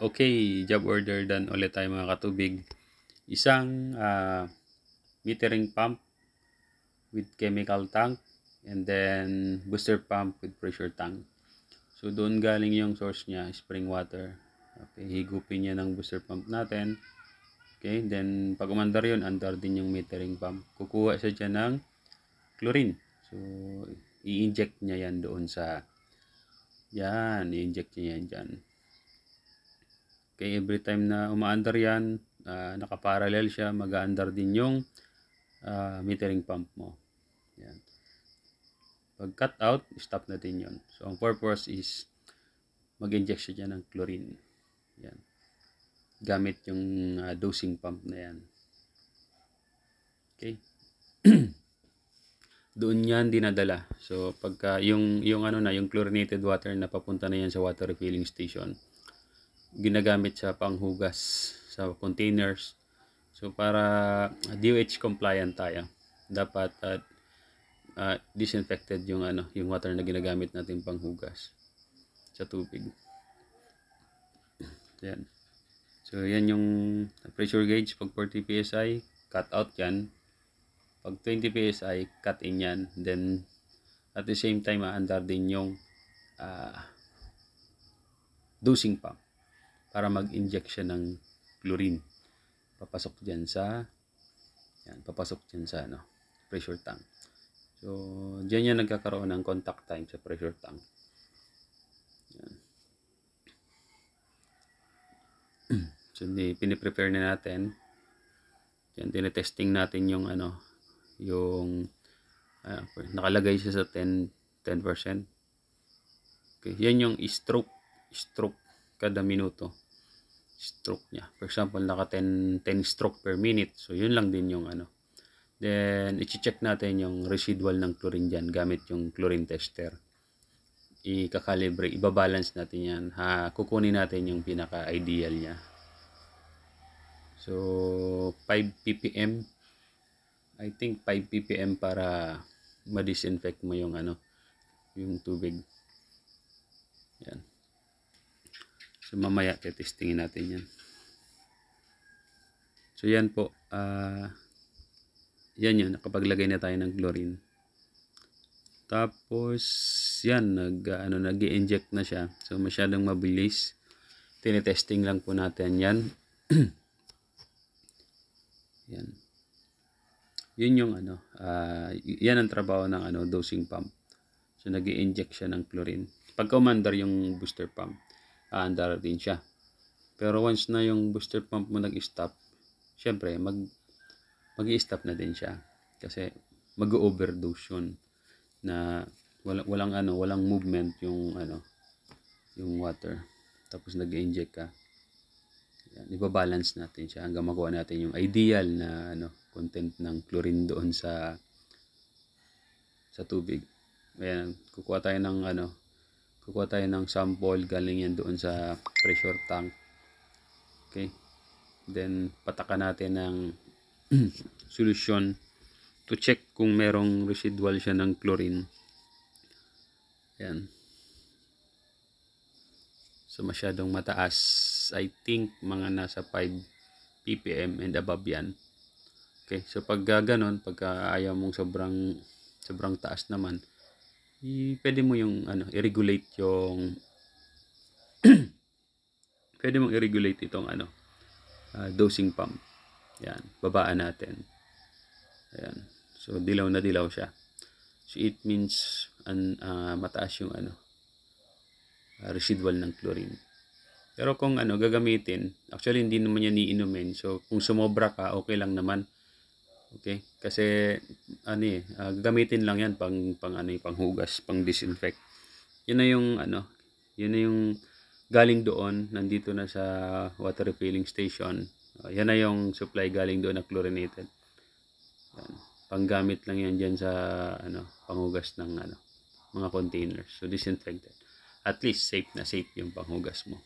Okay, job order done ulit tayo mga katubig. Isang metering pump with chemical tank and then booster pump with pressure tank. So doon galing yung source niya, spring water. Okay, higupin niya ng booster pump natin. Okay, then pag umandar yun, andar din yung metering pump. Kukuha siya dyan ng chlorine. So i-inject niya yan doon sa i-inject niya yan dyan. Okay, every time na umaandar yan, nakaparallel siya, mag-aandar din yung metering pump mo. Yan. Pag cut out, stop natin yon. So, ang purpose is mag-inject siya dyan ng chlorine. Yan. Gamit yung dosing pump na yan. Okay. Doon yan dinadala. So, pagka yung chlorinated water na papunta na yan sa water refilling station, ginagamit sa panghugas sa containers. So para DOH compliant tayo, dapat disinfected yung yung water na ginagamit natin panghugas sa tubig. Yan. So yan yung pressure gauge. Pag 40 psi, cut out yan. Pag 20 psi, cut in yan. Then at the same time, aandar din yung dosing pump para mag-inject siya ng chlorine. Papasok dyan sa pressure tank. So, dyan yan nagkakaroon ng contact time sa pressure tank. Yan. So, piniprepare na natin. Yan, tinetesting natin yung nakalagay siya sa 10%. Okay, yan yung stroke kada minuto. Stroke niya. For example, naka 10 stroke per minute. So, yun lang din yung Then, i-check natin yung residual ng chlorine dyan gamit yung chlorine tester. I-calibrate, ibabalance natin yan. Kukunin natin yung pinaka-ideal niya. So, 5 ppm. I think 5 ppm para ma-disinfect mo yung yung tubig. Yan. So, mamaya testingin natin yan. So, yan po. Yan yun. Nakapaglagay na tayo ng chlorine. Tapos, yan. Nag-i-inject na siya. So, masyadong mabilis. Tinetesting lang po natin yan. Yan. Yun yung yan ang trabaho ng dosing pump. So, nag-i-inject siya ng chlorine. Pagka umandar yung booster pump, aandar din siya. Pero once na yung booster pump mo nag-stop, syempre mag-i-stop na din siya kasi mag-overdose yun na walang movement yung yung water. Tapos nag-inject ka. Yan, ibabalance natin siya hanggang makuha natin yung ideal na content ng chlorine doon sa tubig. Ayan, kukuha tayo ng sample galing yan doon sa pressure tank. Okay. Then patakan natin ng solution to check kung merong residual siya ng chlorine. Ayan. So masyadong mataas. I think mga nasa 5 ppm and above yan. Okay. So pag ganon, pagka ayaw mong sobrang taas naman, pwede mo yung i-regulate yung pwede mong i-regulate itong dosing pump. Yan, babaan natin. Ayan. So dilaw na dilaw siya. So it means mataas yung residual ng chlorine. Pero kung gagamitin, actually hindi naman yan iinumin. So kung sumobra ka, okay lang naman. Okay? Kasi gagamitin lang yan panghugas, pang disinfect. Yun na yung galing doon, nandito na sa water refilling station. Yan na yung supply galing doon na chlorinated. Yan. Panggamit lang yan dyan sa panghugas ng mga containers. So disinfected. At least safe na safe yung panghugas mo.